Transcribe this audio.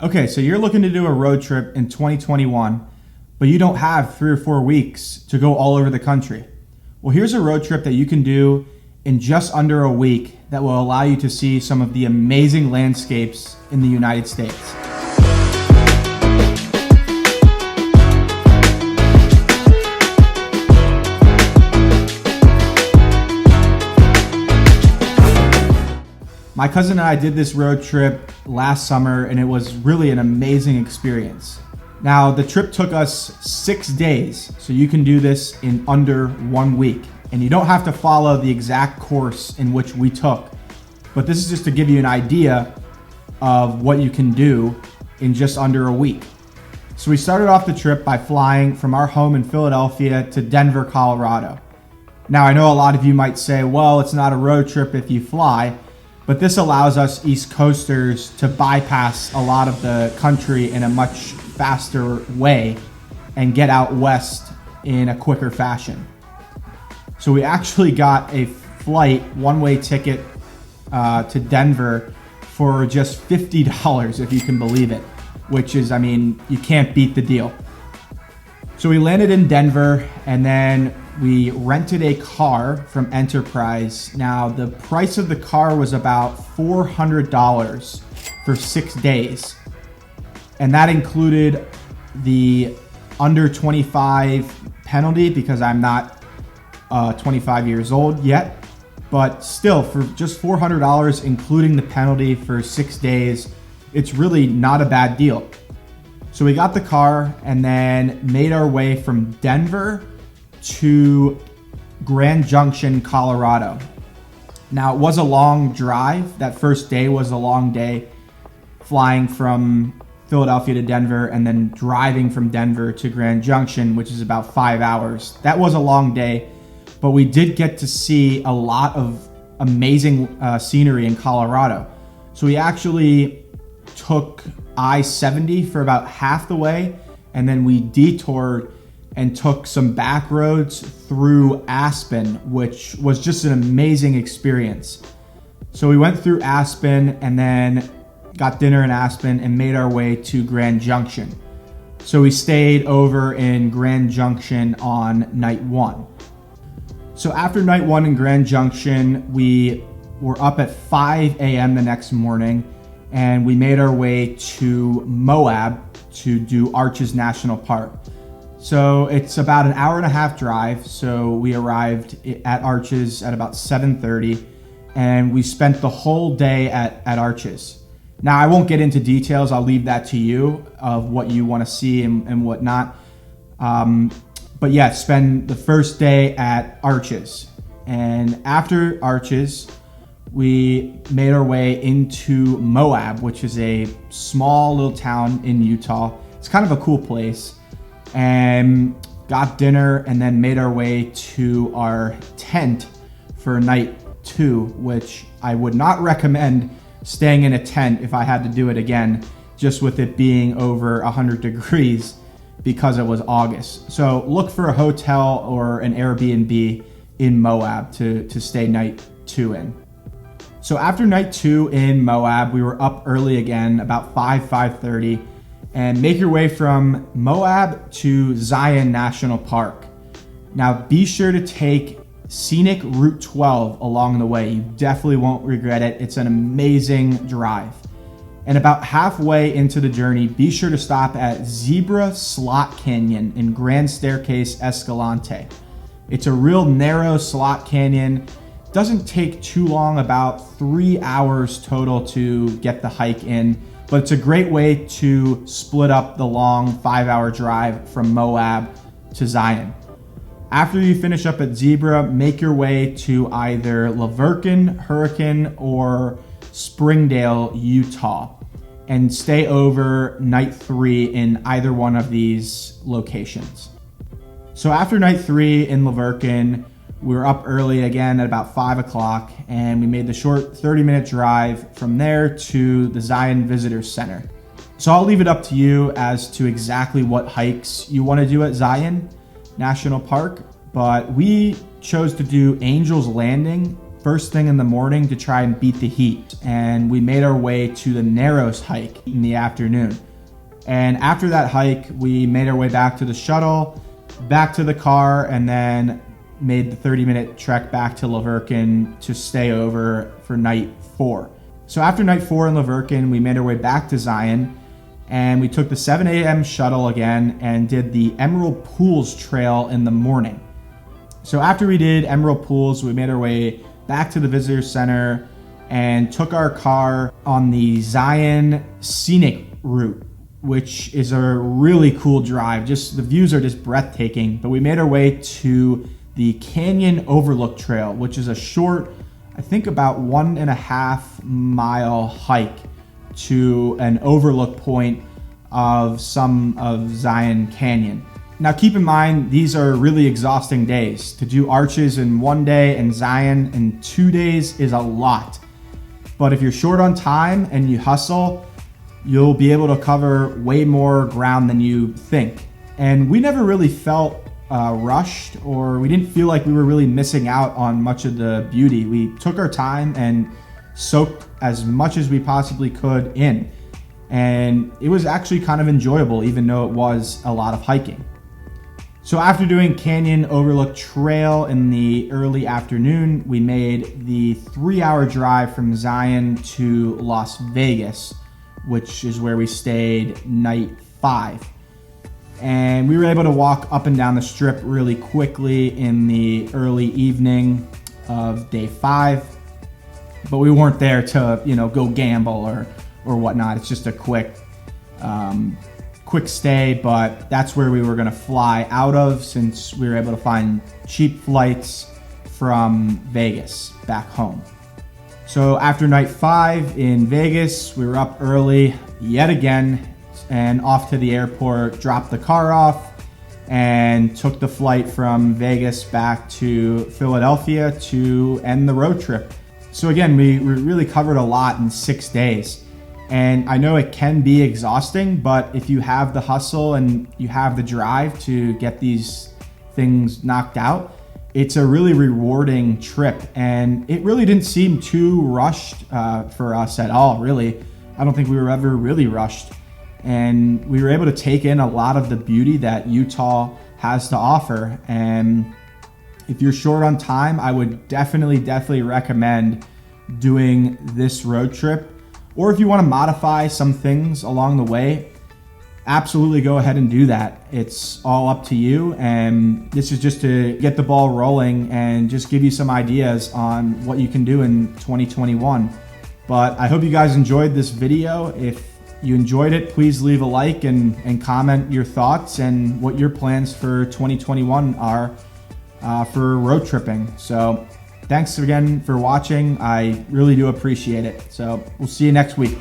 Okay, so you're looking to do a road trip in 2021, but you don't have 3 or 4 weeks to go all over the country. Well, here's a road trip that you can do in just under a week that will allow you to see some of the amazing landscapes in the United States. My cousin and I did this road trip last summer, and it was really an amazing experience. Now, the trip took us 6 days, so you can do this in under 1 week. And you don't have to follow the exact course in which we took, but this is just to give you an idea of what you can do in just under a week. So we started off the trip by flying from our home in Philadelphia to Denver, Colorado. Now, I know a lot of you might say, well, it's not a road trip if you fly, but this allows us East Coasters to bypass a lot of the country in a much faster way and get out west in a quicker fashion. So we actually got a flight, one-way ticket to Denver for just $50, if you can believe it, which is, I mean, you can't beat the deal. So we landed in Denver, and then we rented a car from Enterprise. Now, the price of the car was about $400 for 6 days. And that included the under 25 penalty because I'm not 25 years old yet. But still, for just $400, including the penalty for 6 days, it's really not a bad deal. So we got the car and then made our way from Denver to Grand Junction, Colorado. Now, it was a long drive. That first day was a long day, flying from Philadelphia to Denver and then driving from Denver to Grand Junction, which is about 5 hours. That was a long day, but we did get to see a lot of amazing scenery in Colorado. So we actually took I-70 for about half the way, and then we detoured and took some back roads through Aspen, which was just an amazing experience. So we went through Aspen and then got dinner in Aspen and made our way to Grand Junction. So we stayed over in Grand Junction on night 1. So after night 1 in Grand Junction, we were up at 5 a.m. the next morning, and we made our way to Moab to do Arches National Park. So it's about an hour and a half drive. So we arrived at Arches at about 7:30, and we spent the whole day at Arches. Now, I won't get into details. I'll leave that to you of what you want to see and whatnot. But yeah, spend the first day at Arches. And after Arches, we made our way into Moab, which is a small little town in Utah. It's kind of a cool place. And got dinner and then made our way to our tent for night 2, which I would not recommend staying in a tent if I had to do it again, just with it being over 100 degrees because it was August. So look for a hotel or an Airbnb in Moab to stay night 2 in. So after night 2 in Moab, we were up early again, about 5:30, and make your way from Moab to Zion National Park. Now, be sure to take scenic Route 12 along the way. You definitely won't regret it. It's an amazing drive. And about halfway into the journey, be sure to stop at Zebra Slot Canyon in Grand Staircase Escalante. It's a real narrow slot canyon. Doesn't take too long, about 3 hours total to get the hike in. But it's a great way to split up the long 5-hour drive from Moab to Zion. After you finish up at Zebra, make your way to either Laverton, Hurricane, or Springdale, Utah, and stay over night 3 in either one of these locations. So after night 3 in Laverton, we were up early again at about 5 o'clock, and we made the short 30-minute drive from there to the Zion Visitor Center. So I'll leave it up to you as to exactly what hikes you want to do at Zion National Park, but we chose to do Angel's Landing first thing in the morning to try and beat the heat. And we made our way to the Narrows hike in the afternoon. And after that hike, we made our way back to the shuttle, back to the car, and then made the 30-minute trek back to Laverkin to stay over for night 4. So after night 4 in Laverkin, we made our way back to Zion, and we took the 7 a.m. shuttle again and did the Emerald Pools Trail in the morning. So after we did Emerald Pools, we made our way back to the visitor center and took our car on the Zion Scenic Route, which is a really cool drive. Just the views are just breathtaking. But we made our way to the Canyon Overlook Trail, which is a short, I think about 1.5 mile hike to an overlook point of some of Zion Canyon. Now keep in mind, these are really exhausting days. To do Arches in 1 day and Zion in 2 days is a lot. But if you're short on time and you hustle, you'll be able to cover way more ground than you think. And we never really felt rushed, or we didn't feel like we were really missing out on much of the beauty. We took our time and soaked as much as we possibly could in. And it was actually kind of enjoyable, even though it was a lot of hiking. So after doing Canyon Overlook Trail in the early afternoon, we made the 3-hour drive from Zion to Las Vegas, which is where we stayed night 5. And we were able to walk up and down the strip really quickly in the early evening of day 5. But we weren't there to, go gamble or whatnot. It's just a quick stay, but that's where we were gonna fly out of, since we were able to find cheap flights from Vegas back home. So after night 5 in Vegas, we were up early yet again and off to the airport, dropped the car off, and took the flight from Vegas back to Philadelphia to end the road trip. So again, we really covered a lot in 6 days. And I know it can be exhausting, but if you have the hustle and you have the drive to get these things knocked out, it's a really rewarding trip. And it really didn't seem too rushed for us at all, really. I don't think we were ever really rushed. And we were able to take in a lot of the beauty that Utah has to offer. And if you're short on time, I would definitely recommend doing this road trip. Or if you want to modify some things along the way, absolutely go ahead and do that. It's all up to you. And this is just to get the ball rolling and just give you some ideas on what you can do in 2021. But I hope you guys enjoyed this video. If you enjoyed it, please leave a like and comment your thoughts and what your plans for 2021 are for road tripping. So thanks again for watching. I really do appreciate it. So we'll see you next week.